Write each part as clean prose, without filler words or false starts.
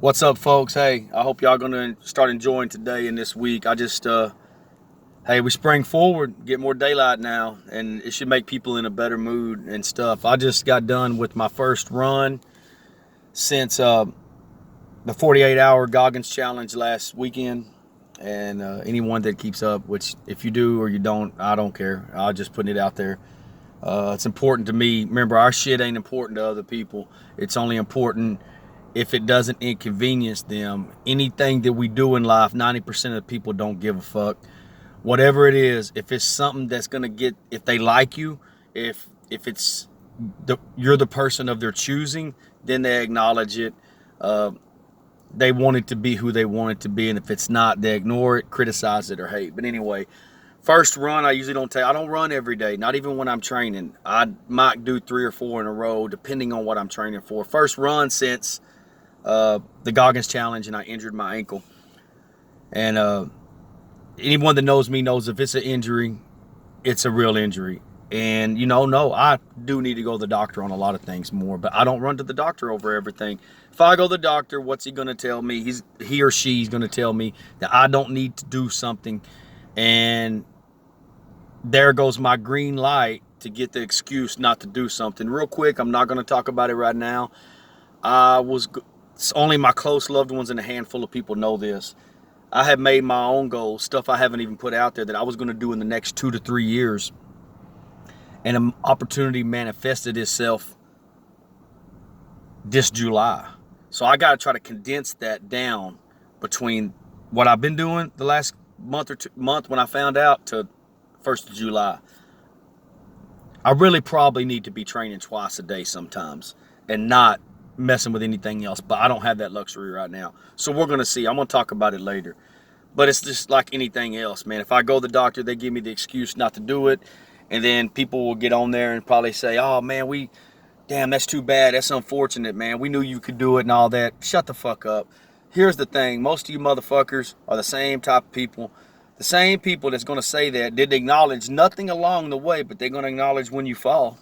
What's up, folks? Hey, I hope y'all gonna start enjoying today and this week. Hey, we spring forward, get more daylight now, and it should make people in a better mood and stuff. I just got done with my first run since the 48-hour Goggins challenge last weekend. And anyone that keeps up, which if you do or you don't, I don't care. I'll just put it out there. It's important to me. Remember, our shit ain't important to other people. It's only important if it doesn't inconvenience them. Anything that we do in life, 90% of the people don't give a fuck. Whatever it is, if it's something that's gonna get, if they like you, if you're the person of their choosing, then they acknowledge it. They want it to be who they want it to be, and if it's not, they ignore it, criticize it, or hate. But anyway, first run, I usually don't take. I don't run every day, not even when I'm training. I might do 3 or 4 in a row, depending on what I'm training for. First run since the Goggins challenge, and I injured my ankle. And anyone that knows me knows if it's an injury, it's a real injury. And no, I do need to go to the doctor on a lot of things more, but I don't run to the doctor over everything. If I go to the doctor, what's he going to tell me? He or she's going to tell me that I don't need to do something. And there goes my green light to get the excuse not to do something. Real quick, I'm not going to talk about it right now. It's only my close loved ones and a handful of people know this. I had made my own goals, stuff I haven't even put out there that I was going to do in the next 2 to 3 years. And an opportunity manifested itself this July. So I got to try to condense that down between what I've been doing the last month when I found out to 1st of July. I really probably need to be training twice a day sometimes and not messing with anything else, but I don't have that luxury right now. So we're going to see. I'm going to talk about it later. But it's just like anything else, man. If I go to the doctor, they give me the excuse not to do it. And then people will get on there and probably say, oh, man, damn, that's too bad. That's unfortunate, man. We knew you could do it and all that. Shut the fuck up. Here's the thing. Most of you motherfuckers are the same type of people. The same people that's going to say that didn't acknowledge nothing along the way, but they're going to acknowledge when you fall.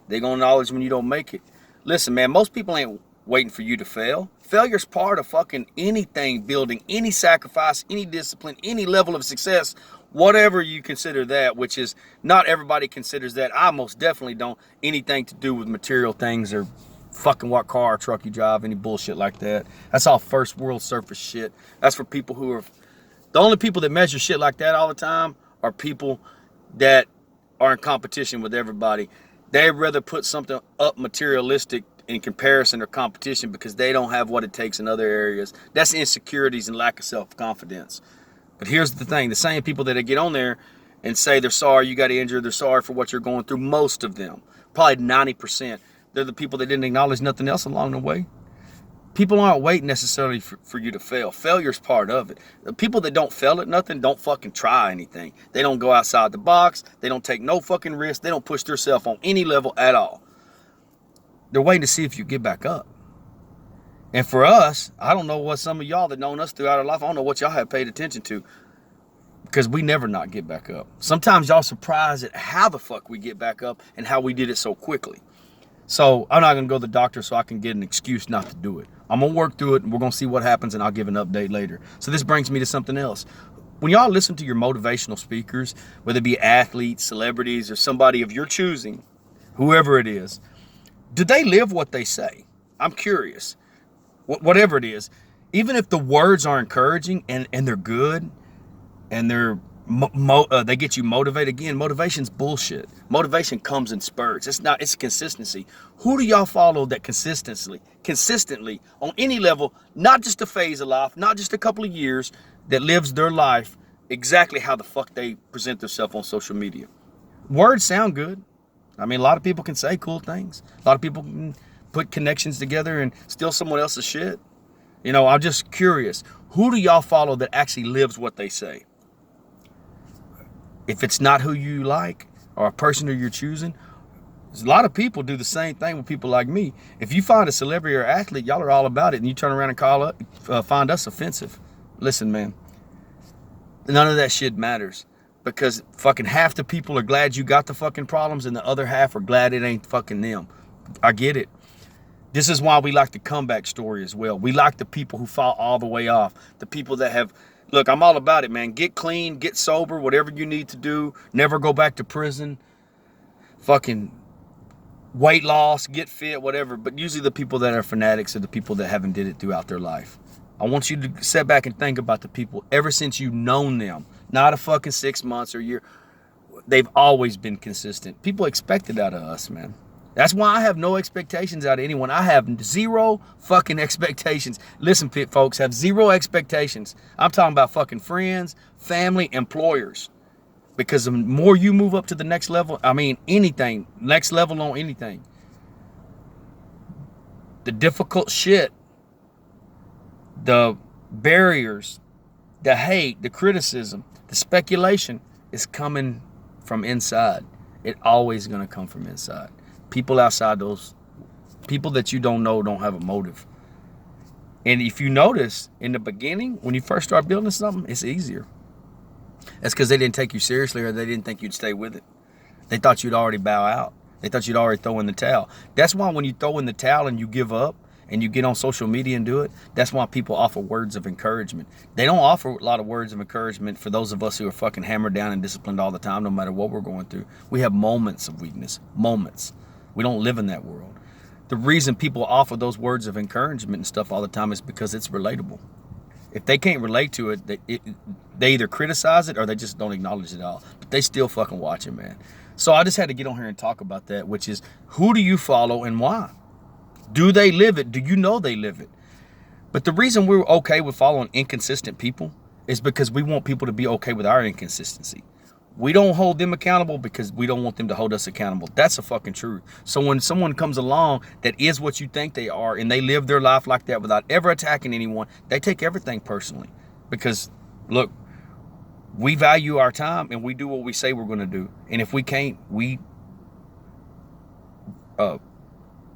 They're going to acknowledge when you don't make it. Listen, man, most people ain't waiting for you to fail. Failure's part of fucking anything, building, any sacrifice, any discipline, any level of success, whatever you consider that, which is not everybody considers that. I most definitely don't. Anything to do with material things or fucking what car or truck you drive, any bullshit like that. That's all first world surface shit. That's for people who are, the only people that measure shit like that all the time are people that are in competition with everybody. They'd rather put something up materialistic in comparison or competition because they don't have what it takes in other areas. That's insecurities and lack of self-confidence. But here's the thing. The same people that get on there and say they're sorry you got injured, they're sorry for what you're going through, most of them, probably 90%, they're the people that didn't acknowledge nothing else along the way. People aren't waiting necessarily for you to fail. Failure's part of it. The people that don't fail at nothing don't fucking try anything. They don't go outside the box. They don't take no fucking risk. They don't push themselves on any level at all. They're waiting to see if you get back up. And for us, I don't know what some of y'all that known us throughout our life, I don't know what y'all have paid attention to, because we never not get back up. Sometimes y'all surprised at how the fuck we get back up and how we did it so quickly. So I'm not going to go to the doctor so I can get an excuse not to do it. I'm going to work through it and we're going to see what happens, and I'll give an update later. So this brings me to something else. When y'all listen to your motivational speakers, whether it be athletes, celebrities, or somebody of your choosing, whoever it is, do they live what they say? I'm curious. Whatever it is, even if the words are encouraging and they're good and they get you motivated. Again, motivation's bullshit. Motivation comes in spurts. It's consistency. Who do y'all follow that consistently on any level, not just a phase of life, not just a couple of years, that lives their life exactly how the fuck they present themselves on social media? Words sound good. I mean, a lot of people can say cool things. A lot of people can put connections together and steal someone else's shit. I'm just curious. Who do y'all follow that actually lives what they say? If it's not who you like or a person who you're choosing, a lot of people do the same thing with people like me. If you find a celebrity or athlete, y'all are all about it, and you turn around and find us offensive. Listen, man, none of that shit matters. Because fucking half the people are glad you got the fucking problems and the other half are glad it ain't fucking them. I get it. This is why we like the comeback story as well. We like the people who fall all the way off. The people that have, look, I'm all about it, man. Get clean, get sober, whatever you need to do. Never go back to prison. Fucking weight loss, get fit, whatever. But usually the people that are fanatics are the people that haven't did it throughout their life. I want you to sit back and think about the people ever since you've known them. Not a fucking 6 months or a year. They've always been consistent. People expect it out of us, man. That's why I have no expectations out of anyone. I have zero fucking expectations. Listen, folks, have zero expectations. I'm talking about fucking friends, family, employers. Because the more you move up to the next level, I mean anything, next level on anything, the difficult shit, the barriers, the hate, the criticism, the speculation is coming from inside. It always gonna come from inside. People outside those, people that you don't know don't have a motive. And if you notice, in the beginning, when you first start building something, it's easier. That's because they didn't take you seriously, or they didn't think you'd stay with it. They thought you'd already bow out. They thought you'd already throw in the towel. That's why when you throw in the towel and you give up and you get on social media and do it, that's why people offer words of encouragement. They don't offer a lot of words of encouragement for those of us who are fucking hammered down and disciplined all the time, no matter what we're going through. We have moments of weakness, moments. We don't live in that world. The reason people offer those words of encouragement and stuff all the time is because it's relatable. If they can't relate to it, they either criticize it or they just don't acknowledge it at all. But they still fucking watch it, man. So I just had to get on here and talk about that, which is, who do you follow and why? Do they live it? Do you know they live it? But the reason we're okay with following inconsistent people is because we want people to be okay with our inconsistency. We don't hold them accountable because we don't want them to hold us accountable. That's the fucking truth. So when someone comes along that is what you think they are and they live their life like that without ever attacking anyone, they take everything personally. Because, look, we value our time and we do what we say we're going to do. And if we can't, we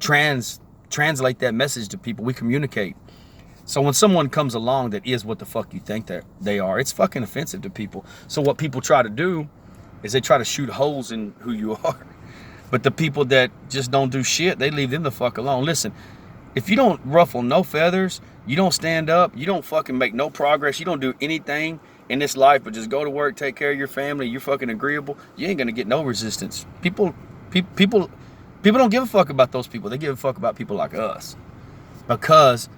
translate that message to people. We communicate. So when someone comes along that is what the fuck you think that they are, it's fucking offensive to people. So what people try to do is they try to shoot holes in who you are. But the people that just don't do shit, they leave them the fuck alone. Listen, if you don't ruffle no feathers, you don't stand up, you don't fucking make no progress, you don't do anything in this life but just go to work, take care of your family, you're fucking agreeable, you ain't gonna get no resistance. People don't give a fuck about those people. They give a fuck about people like us. Because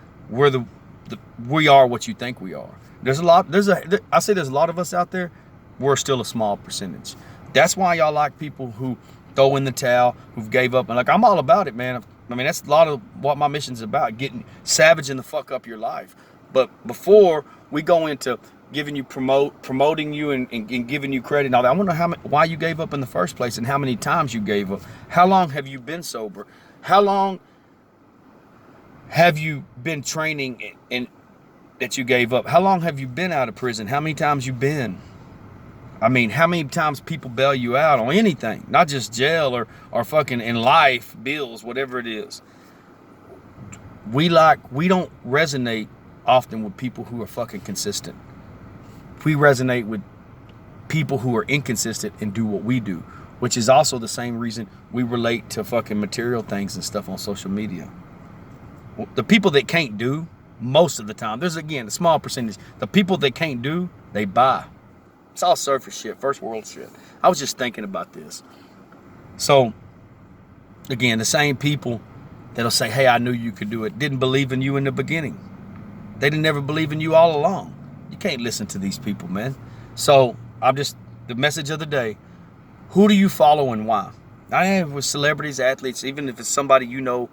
we are what you think we are. I say there's a lot of us out there. We're still a small percentage. That's why y'all like people who throw in the towel, who've gave up. And like, I'm all about it, man. I mean, that's a lot of what my mission's about, getting savage and the fuck up your life. But before we go into giving you promoting you and giving you credit and all that, I want to know why you gave up in the first place and how many times you gave up. How long have you been sober? How long have you been training and that you gave up? How long have you been out of prison? How many times you been? I mean, how many times people bail you out on anything? Not just jail or fucking in life, bills, whatever it is. We don't resonate often with people who are fucking consistent. We resonate with people who are inconsistent and do what we do, which is also the same reason we relate to fucking material things and stuff on social media. The people that can't do, most of the time, there's again a small percentage, the people that can't do, they buy. It's all surface shit, first world shit. I was just thinking about this. So, again, the same people that'll say, hey, I knew you could do it, didn't believe in you in the beginning. They didn't ever believe in you all along. You can't listen to these people, man. So, the message of the day, who do you follow and why? I am with celebrities, athletes, even if it's somebody you know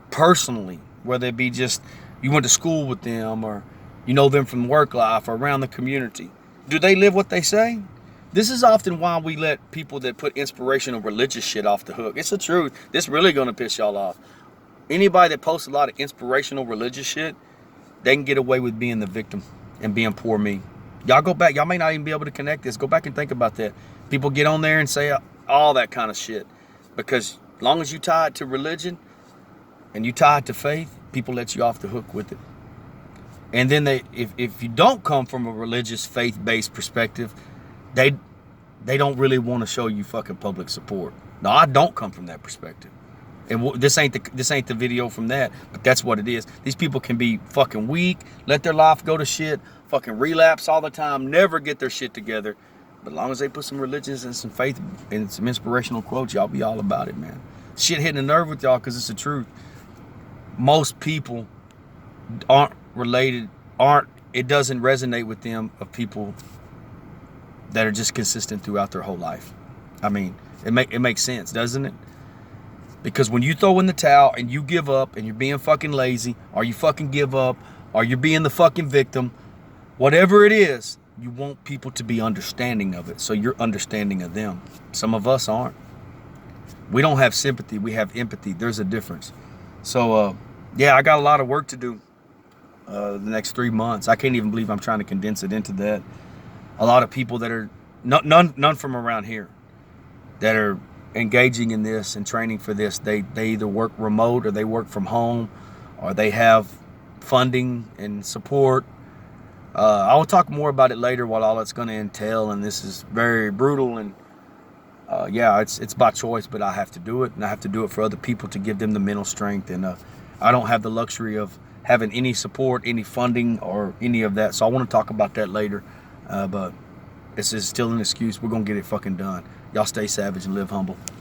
personally, whether it be just you went to school with them or you know them from work life or around the community. Do they live what they say? This is often why we let people that put inspirational religious shit off the hook. It's the truth. This really gonna piss y'all off. Anybody that posts a lot of inspirational religious shit, they can get away with being the victim and being poor me. Y'all go back. Y'all may not even be able to connect this. Go back and think about that. People get on there and say all that kind of shit because as long as you tie it to religion and you tie it to faith, people let you off the hook with it. And then if you don't come from a religious, faith-based perspective, they don't really want to show you fucking public support. No, I don't come from that perspective. And this ain't the video from that, but that's what it is. These people can be fucking weak, let their life go to shit, fucking relapse all the time, never get their shit together. But as long as they put some religions and some faith and some inspirational quotes, y'all be all about it, man. Shit hitting a nerve with y'all because it's the truth. Most people it doesn't resonate with them of people that are just consistent throughout their whole life. I mean, it makes sense, doesn't it? Because when you throw in the towel and you give up and you're being fucking lazy, or you fucking give up, or you're being the fucking victim, whatever it is, you want people to be understanding of it. So you're understanding of them. Some of us aren't. We don't have sympathy. We have empathy. There's a difference. So, yeah, I got a lot of work to do the next 3 months. I can't even believe I'm trying to condense it into that. A lot of people that are, none from around here, that are engaging in this and training for this, they either work remote or they work from home, or they have funding and support. I will talk more about it later, what all that's going to entail, and this is very brutal, and yeah, it's by choice, but I have to do it, and I have to do it for other people to give them the mental strength, and I don't have the luxury of having any support, any funding, or any of that, so I want to talk about that later, but this is still an excuse. We're going to get it fucking done. Y'all stay savage and live humble.